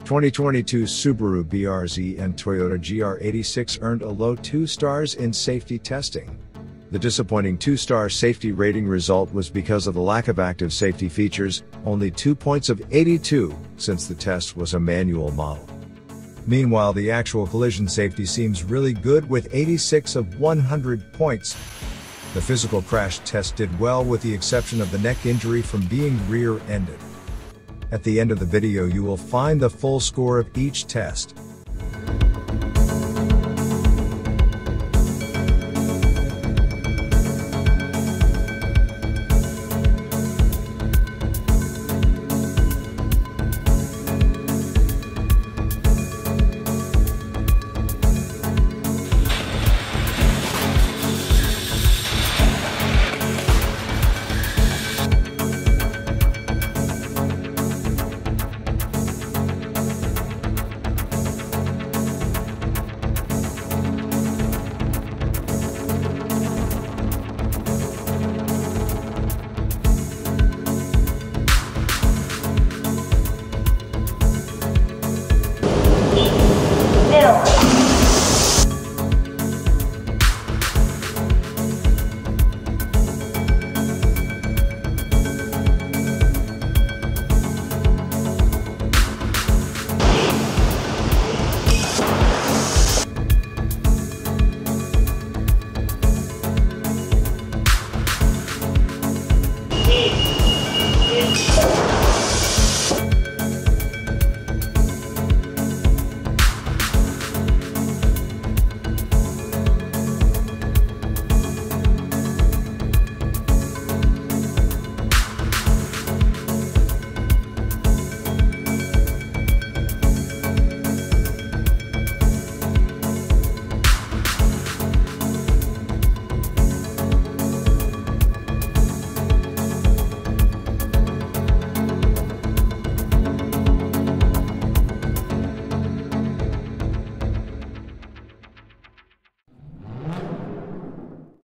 2022 Subaru BRZ and Toyota GR86 earned a low 2 stars in safety testing. The disappointing 2-star safety rating result was because of the lack of active safety features, only 2 points of 82, since the test was a manual model. Meanwhile, the actual collision safety seems really good with 86 of 100 points. The physical crash test did well with the exception of the neck injury from being rear-ended. At the end of the video you will find the full score of each test.